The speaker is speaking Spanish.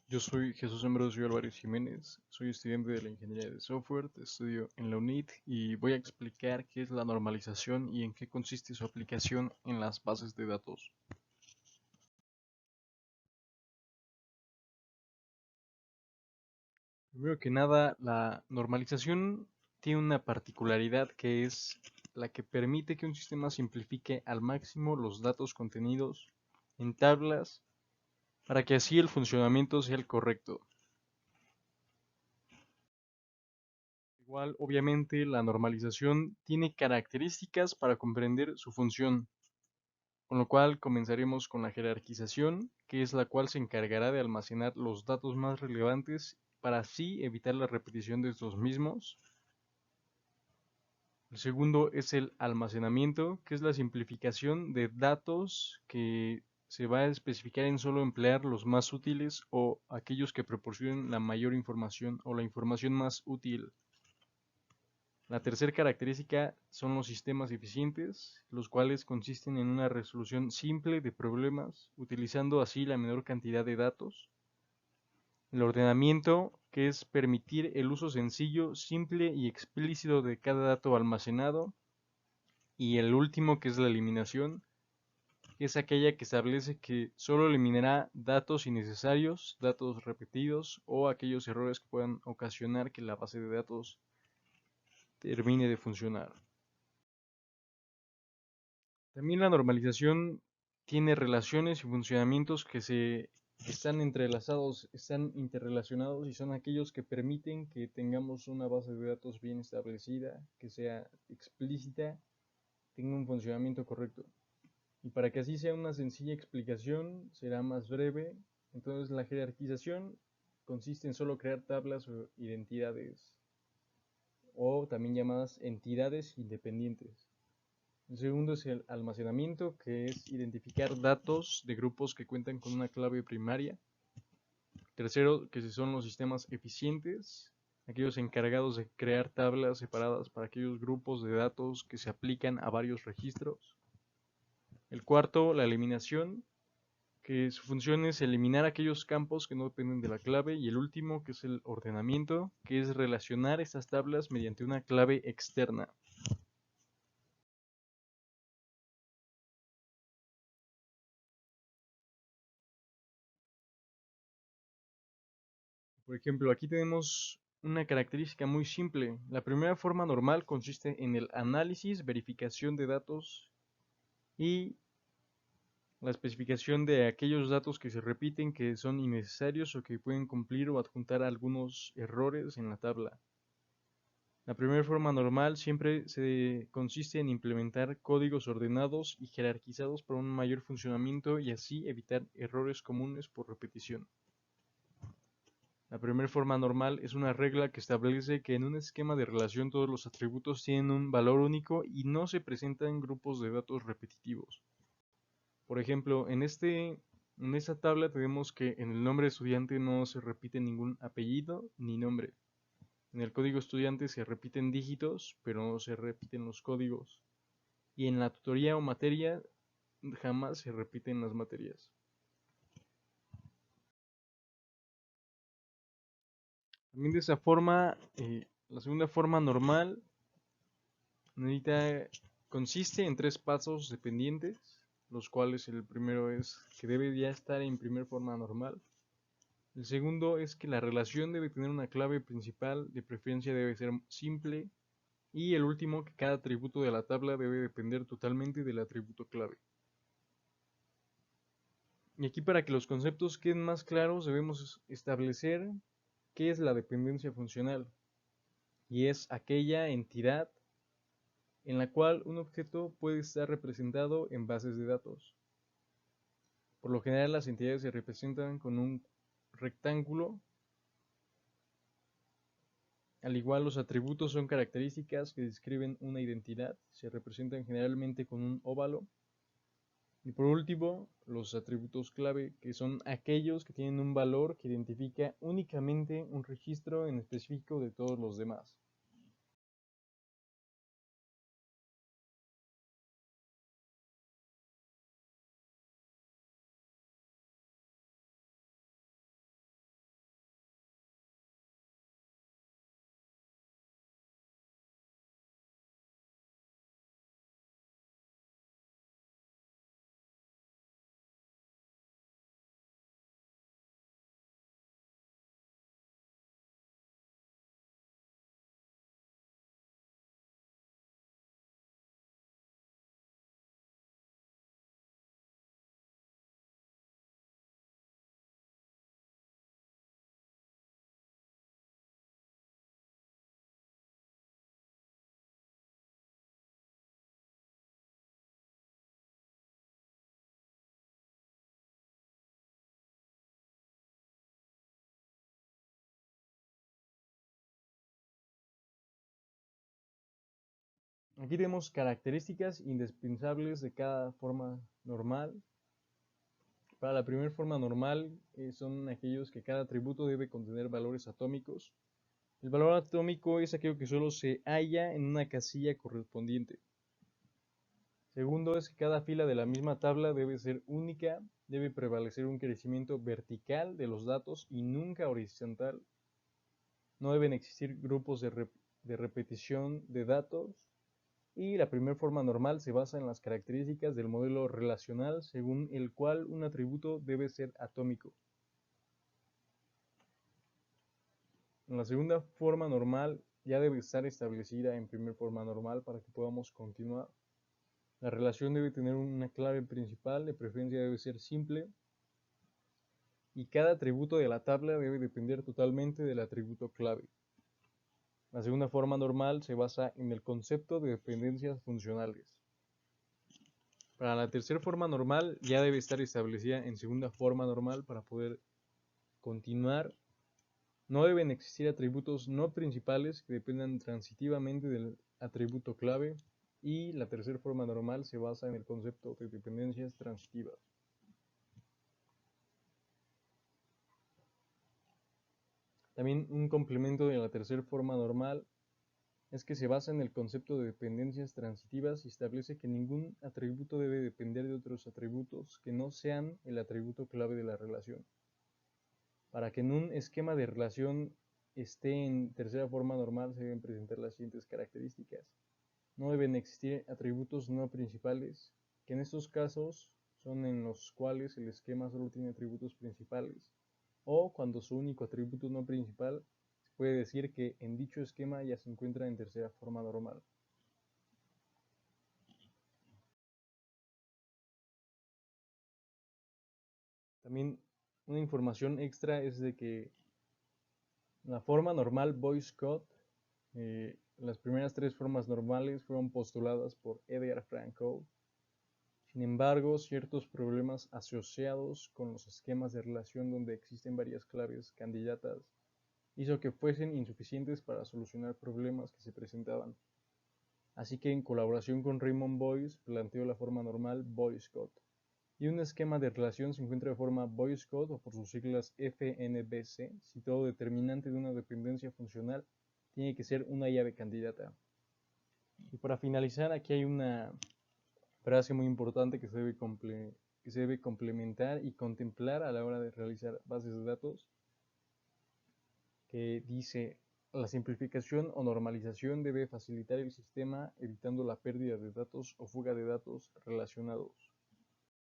Yo soy Jesús Ambrosio Álvarez Jiménez, soy estudiante de la Ingeniería de Software, estudio en la UNIT y voy a explicar qué es la normalización y en qué consiste su aplicación en las bases de datos. Primero que nada, la normalización tiene una particularidad que es la que permite que un sistema simplifique al máximo los datos contenidos en tablas para que así el funcionamiento sea el correcto. Igual, obviamente, la normalización tiene características para comprender su función, con lo cual comenzaremos con la jerarquización, que es la cual se encargará de almacenar los datos más relevantes para así evitar la repetición de estos mismos. El segundo es el almacenamiento, que es la simplificación de datos que se va a especificar en solo emplear los más útiles o aquellos que proporcionen la mayor información o la información más útil. La tercera característica son los sistemas eficientes, los cuales consisten en una resolución simple de problemas, utilizando así la menor cantidad de datos. El ordenamiento, que es permitir el uso sencillo, simple y explícito de cada dato almacenado. Y el último, que es la eliminación, que es aquella que establece que solo eliminará datos innecesarios, datos repetidos o aquellos errores que puedan ocasionar que la base de datos termine de funcionar. También la normalización tiene relaciones y funcionamientos que se están entrelazados, están interrelacionados y son aquellos que permiten que tengamos una base de datos bien establecida, que sea explícita, tenga un funcionamiento correcto. Y para que así sea una sencilla explicación, será más breve. Entonces la jerarquización consiste en solo crear tablas o identidades, o también llamadas entidades independientes. El segundo es el almacenamiento, que es identificar datos de grupos que cuentan con una clave primaria. Tercero, que son los sistemas eficientes, aquellos encargados de crear tablas separadas para aquellos grupos de datos que se aplican a varios registros. El cuarto, la eliminación, que su función es eliminar aquellos campos que no dependen de la clave. Y el último, que es el ordenamiento, que es relacionar estas tablas mediante una clave externa. Por ejemplo, aquí tenemos una característica muy simple. La primera forma normal consiste en el análisis, verificación de datos y la especificación de aquellos datos que se repiten, que son innecesarios o que pueden cumplir o adjuntar algunos errores en la tabla. La primera forma normal siempre se consiste en implementar códigos ordenados y jerarquizados para un mayor funcionamiento y así evitar errores comunes por repetición. La primera forma normal es una regla que establece que en un esquema de relación todos los atributos tienen un valor único y no se presentan grupos de datos repetitivos. Por ejemplo, en esta tabla tenemos que en el nombre de estudiante no se repite ningún apellido ni nombre. En el código estudiante se repiten dígitos, pero no se repiten los códigos. Y en la tutoría o materia jamás se repiten las materias. También de esa forma, la segunda forma normal consiste en tres pasos dependientes, los cuales el primero es que debe ya estar en primer forma normal. El segundo es que la relación debe tener una clave principal, de preferencia debe ser simple. Y el último, que cada atributo de la tabla debe depender totalmente del atributo clave. Y aquí, para que los conceptos queden más claros, debemos establecer qué es la dependencia funcional. Y es aquella entidad en la cual un objeto puede estar representado en bases de datos. Por lo general, las entidades se representan con un rectángulo. Al igual, los atributos son características que describen una identidad, se representan generalmente con un óvalo. Y por último, los atributos clave, que son aquellos que tienen un valor que identifica únicamente un registro en específico de todos los demás. Aquí tenemos características indispensables de cada forma normal. Para la primera forma normal son aquellos que cada atributo debe contener valores atómicos. El valor atómico es aquello que solo se halla en una casilla correspondiente. Segundo es que cada fila de la misma tabla debe ser única, debe prevalecer un crecimiento vertical de los datos y nunca horizontal. No deben existir grupos de repetición de datos. Y la primera forma normal se basa en las características del modelo relacional según el cual un atributo debe ser atómico. En la segunda forma normal ya debe estar establecida en primera forma normal para que podamos continuar. La relación debe tener una clave principal, de preferencia debe ser simple, y cada atributo de la tabla debe depender totalmente del atributo clave. La segunda forma normal se basa en el concepto de dependencias funcionales. Para la tercera forma normal ya debe estar establecida en segunda forma normal para poder continuar. No deben existir atributos no principales que dependan transitivamente del atributo clave. Y la tercera forma normal se basa en el concepto de dependencias transitivas. También un complemento de la tercera forma normal es que se basa en el concepto de dependencias transitivas y establece que ningún atributo debe depender de otros atributos que no sean el atributo clave de la relación. Para que en un esquema de relación esté en tercera forma normal se deben presentar las siguientes características. No deben existir atributos no principales, que en estos casos son en los cuales el esquema solo tiene atributos principales, o cuando su único atributo no principal se puede decir que en dicho esquema ya se encuentra en tercera forma normal. También una información extra es de que la forma normal Boyce-Codd, las primeras tres formas normales fueron postuladas por Edgar Frank Coe. Sin embargo, ciertos problemas asociados con los esquemas de relación donde existen varias claves candidatas hizo que fuesen insuficientes para solucionar problemas que se presentaban. Así que en colaboración con Raymond Boyce planteó la forma normal Boyce-Codd. Y un esquema de relación se encuentra de forma Boyce-Codd o por sus siglas FNBC si todo determinante de una dependencia funcional tiene que ser una llave candidata. Y para finalizar, aquí hay una frase muy importante que se debe complementar y contemplar a la hora de realizar bases de datos, que dice: la simplificación o normalización debe facilitar el sistema evitando la pérdida de datos o fuga de datos relacionados.